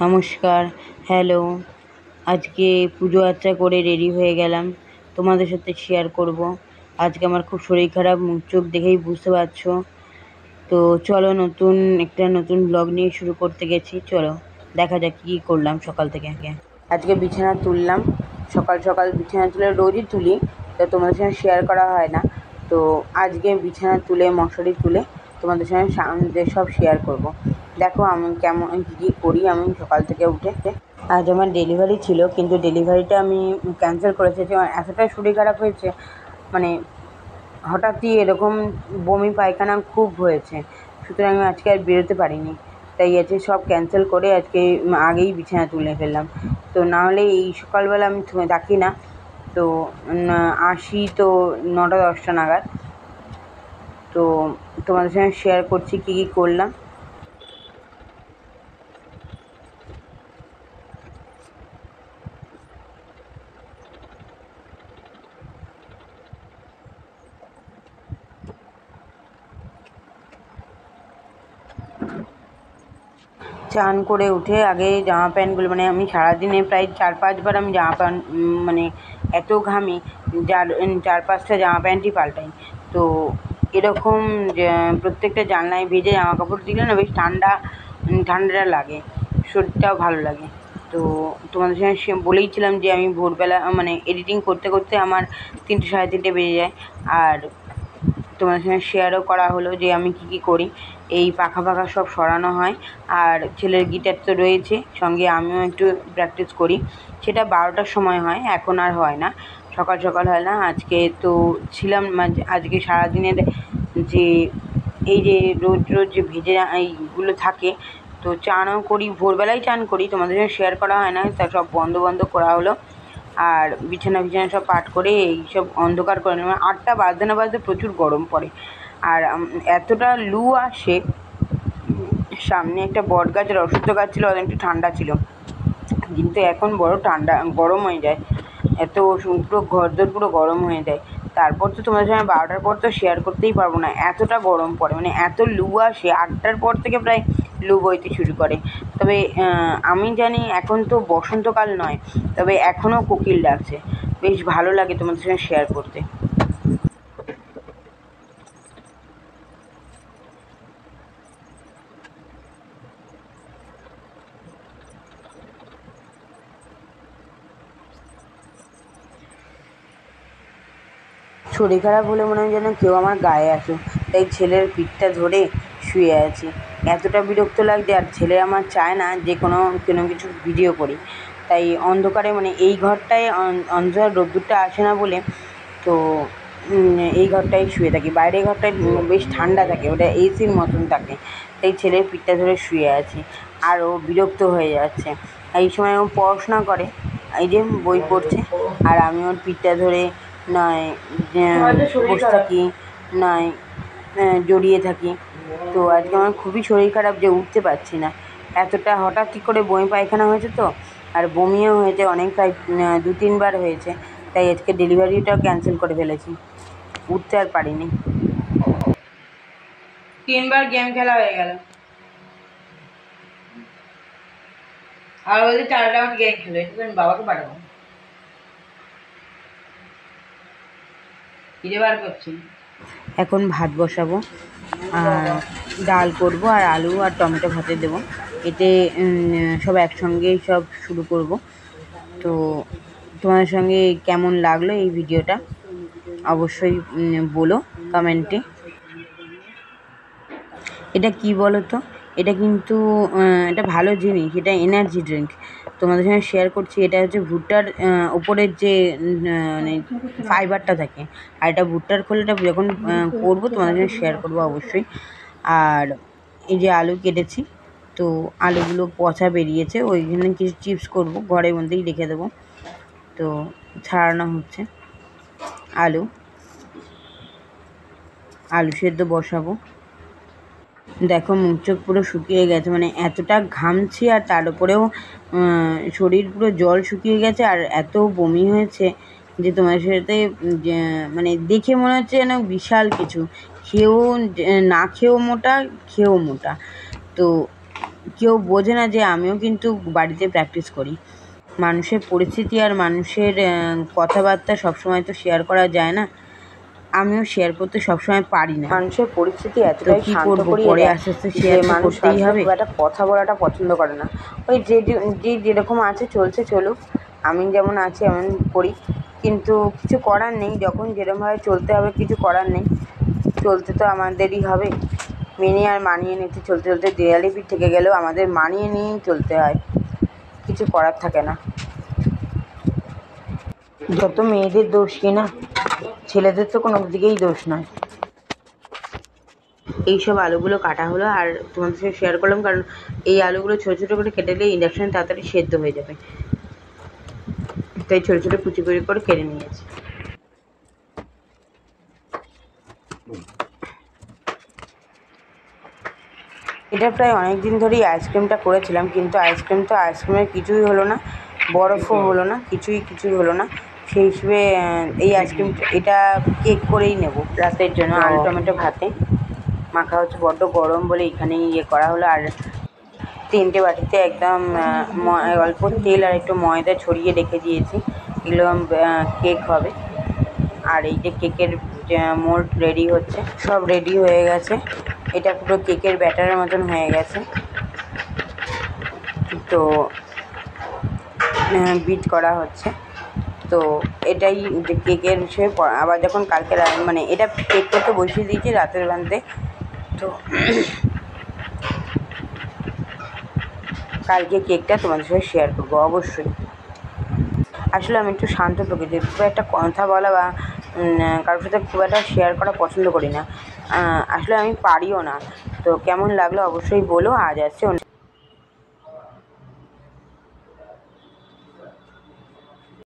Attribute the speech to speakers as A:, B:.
A: নমস্কার, হ্যালো। আজকে পুজো আচ্চা করে রেডি হয়ে গেলাম। তোমাদের সাথে শেয়ার করব। আজকে আমার খুব শরীর খারাপ, মুখ চোখ দেখেই বুঝতে পারছো। তো চলো নতুন ব্লগ নিয়ে শুরু করতে গেছি। চলো দেখা যাক কী করলাম সকাল থেকে। আজকে বিছানা তুললাম। সকাল সকাল বিছানা তুলে রোজই তুলি, তো তোমাদের সঙ্গে শেয়ার করা হয় না। তো আজকে বিছানা তুলে মশারি তুলে তোমাদের সঙ্গে সামনে সব শেয়ার করব। দেখো আমি কী করি আমি সকাল থেকে উঠে। আজ আমার ডেলিভারি ছিল, কিন্তু ডেলিভারিটা আমি ক্যান্সেল করেছি। যে আমার এতটাই শরীর খারাপ হয়েছে, মানে হঠাৎই এরকম বমি পায়খানা খুব হয়েছে, সুতরাং আমি আজকে আর বেরোতে পারিনি। তাই আজকে সব ক্যান্সেল করে আজকে আগেই বিছানা তুলে ফেললাম। তো নাহলে এই সকালবেলা আমি থাকি না। তো আসি তো 9টা 10টা নাগাদ। তো তোমাদের সঙ্গে শেয়ার করছি কী কী করলাম। চান করে উঠে আগে জামা প্যান্টগুলো, মানে আমি সারাদিনে প্রায় 4-5 বার আমি জামা প্যান্ট, মানে এত ঘামি, 4-5টা জামা প্যান্টই পাল্টাই। তো এরকম প্রত্যেকটা জানলায় ভেজে জামা কাপড় দিলে না বেশ ঠান্ডাটা লাগে, শরীরটাও ভালো লাগে। তো তোমাদের সঙ্গে বলেইছিলাম যে আমি ভোরবেলা মানে এডিটিং করতে করতে আমার 3টে 3:30 বেজে যায়। আর তোমাদের সঙ্গে শেয়ারও করা হলো যে আমি কী কী করি। এই পাখা সব সরানো হয়, আর ছেলের গিটার তো রয়েছে, সঙ্গে আমিও একটু প্র্যাকটিস করি। সেটা 12টার সময় হয়, এখন আর হয় না, সকাল সকাল হয় না। আজকে তো ছিলাম, আজকে সারাদিনের যে এই যে রোজ যে ভেজে এইগুলো থাকে, তো চানও করি, ভোরবেলায় চান করি, তোমাদের সঙ্গে শেয়ার করা হয় না, তা সব বন্ধ করা হলো। আর বিছানা সব পাট করে এইসব অন্ধকার করে নিলাম। 8টা বাজতে না বাজতে প্রচুর গরম পড়ে, আর এতটা লু আসে। সামনে একটা বট গাছ আর অশ্বত্থ গাছ ছিল, একটু ঠান্ডা ছিল, কিন্তু এখন বড় ঠান্ডা গরম হয়ে যায়। এত পুরো ঘরদোর পুরো গরম হয়ে যায়। তারপর তো তোমাদের সঙ্গে 12টার পর তো শেয়ার করতেই পারবো না, এতটা গরম পড়ে, মানে এত লু আসে। 8টার পর থেকে প্রায় লু বইতে শুরু করে। তবে আমি জানি এখন তো বসন্তকাল নয়, তবে এখনও কোকিল ডাকছে, বেশ ভালো লাগে তোমাদের সঙ্গে শেয়ার করতে। শরীর খারাপ হলে মনে হয় যেন কেউ আমার গায়ে আসে, তাই ছেলের পিঠটা ধরে শুয়ে আছি। এতটা বিরক্ত লাগছে, আর ছেলে আমার চায় না যে কোনো কিছু ভিডিও করি। তাই অন্ধকারে, মানে এই ঘরটায় অন্ধকার রোদ্দুরটা আসে না বলে, তো এই ঘরটায় শুয়ে থাকি। বাইরের ঘরটায় বেশ ঠান্ডা থাকে, ওটা এসির মতন থাকে। তাই ছেলের পিঠটা ধরে শুয়ে আছি, আর ও বিরক্ত হয়ে যাচ্ছে। এই সময় ও পড়াশোনা করে, এই যে বই পড়ছে, আর আমি ওর পিঠটা ধরে নয় বসে থাকি, নয় জড়িয়ে থাকি। তো আজকে আমার খুবই শরীর খারাপ যে উঠতে পারছি না। এতটা হঠাৎই করে বমি পায়খানা হয়েছে তো, আর বমিও হয়েছে অনেক, প্রায় 2-3 বার হয়েছে। তাই আজকে ডেলিভারিটাও ক্যান্সেল করে ফেলেছি, উঠতে আর পারিনি। 3বার গেম খেলা হয়ে গেল, আর বলছি 4 রাউন্ড গেম খেলো, একটু আমি বাবাকে পাঠাবো। ফিরে বার করছি। এখন ভাত বসাবো, আর ডাল করব, আর আলু আর টমেটো ভাতে দেবো। এতে সব একসঙ্গেই সব শুরু করব। তো তোমাদের সঙ্গে কেমন লাগলো এই ভিডিওটা অবশ্যই বলো কমেন্টে। এটা কি বলো তো, এটা কিন্তু এটা ভালো জিনিস, এটা এনার্জি ড্রিঙ্ক। তোমাদের সঙ্গে শেয়ার করছি। এটা হচ্ছে ভুট্টার ওপরের যে মানে ফাইবারটা থাকে, আর এটা ভুট্টার খোলাটা যখন করবো তোমাদের সঙ্গে শেয়ার করবো অবশ্যই। আর এই যে আলু কেটেছি, তো আলুগুলো পচা বেরিয়েছে, ওইখানে কিছু চিপস করব, ঘরের মধ্যেই রেখে দেবো। তো ছাড়ানো হচ্ছে আলু, আলু সেদ্ধ বসাবো। দেখো মুখ চোখ পুরো শুকিয়ে গেছে, মানে এতটা ঘামছি, আর তার উপরেও শরীর পুরো জল শুকিয়ে গেছে, আর এত বমি হয়েছে যে তোমার সাথে মানে দেখে মনে হচ্ছে যেন বিশাল কিছু। খেয়েও না খেয়েও মোটা, খেয়েও মোটা। তো কেউ বোঝে না যে আমিও কিন্তু বাড়িতে প্র্যাকটিস করি। মানুষের পরিস্থিতি আর মানুষের কথাবার্তা সবসময় তো শেয়ার করা যায় না। আমিও শেয়ার করতে সবসময় পারি না।
B: মানুষের পরিস্থিতি
A: তো
B: এতটাই
A: কী
B: শান্ত
A: করবো,
B: করিয়ে
A: পরে
B: দেয়
A: আস্তে আস্তে
B: যে
A: শেয়ার তো
B: মানুষ
A: করতেই
B: আসলে
A: হবে।
B: খুব একটা কথা বলাটা পছন্দ করে না। ওই যে যেরকম আছে চলছে চলুক, আমি যেমন আছি এমন করি, কিন্তু কিছু করার নেই। যখন যেরকমভাবে চলতে হবে কিছু করার নেই, চলতে তো আমাদেরই হবে। মেনে আর মানিয়ে নিতে চলতে চলতে দেয়ালে পিঠ থেকে গেলেও আমাদের মানিয়ে নিয়েই চলতে হয়, কিছু করার থাকে না।
A: যত মেয়েদের দোষ কি না, ছেলেদের তো কোনো দিকেই দোষ নয়। এইসব আলুগুলো কাটা হলো আর তোমাদের সাথে শেয়ার করলাম, কারণ এই আলুগুলো ছোটো ছোটো করে কেটে দিলে ইন্ডাকশানে তাড়াতাড়ি সেদ্ধ হয়ে যাবে, তাই ছোটো ছোটো কুচি কুচি করে কেটে নিয়েছি। এটা প্রায় অনেক দিন ধরেই আইসক্রিমটা করেছিলাম, কিন্তু আইসক্রিমের কিছুই হলো না, বরফও হলো না, কিছুই হলো না। সেই হিসেবে এই আইসক্রিমটা এটা কেক করেই নেব রাতের জন্য। আলু টমেটো ভাতে মাখা হচ্ছে, বড্ড গরম বলে এখানেই করা হলো। আর 3টে বাটিতে একদম অল্প তেল আর একটু ময়দা ছড়িয়ে রেখে দিয়েছি, এগুলো কেক হবে। আর এই যে কেকের মোল্ড রেডি হচ্ছে, সব রেডি হয়ে গেছে। এটা পুরো কেকের ব্যাটারের মতন হয়ে গেছে, তো বিট করা হচ্ছে। তো এটাই যে কেকের সে আবার যখন কালকে মানে এটা কেক করতে বসিয়ে দিয়েছি রাতের বেলাতে, তো কালকে কেকটা তোমাদের সাথে শেয়ার করবো অবশ্যই। আসলে আমি একটু শান্ত প্রকৃতির, খুব একটা কথা বলা বা কারোর সাথে খুব একটা শেয়ার করা পছন্দ করি না, আসলে আমি পারিও না। তো কেমন লাগলো অবশ্যই বলো। আজ আসছে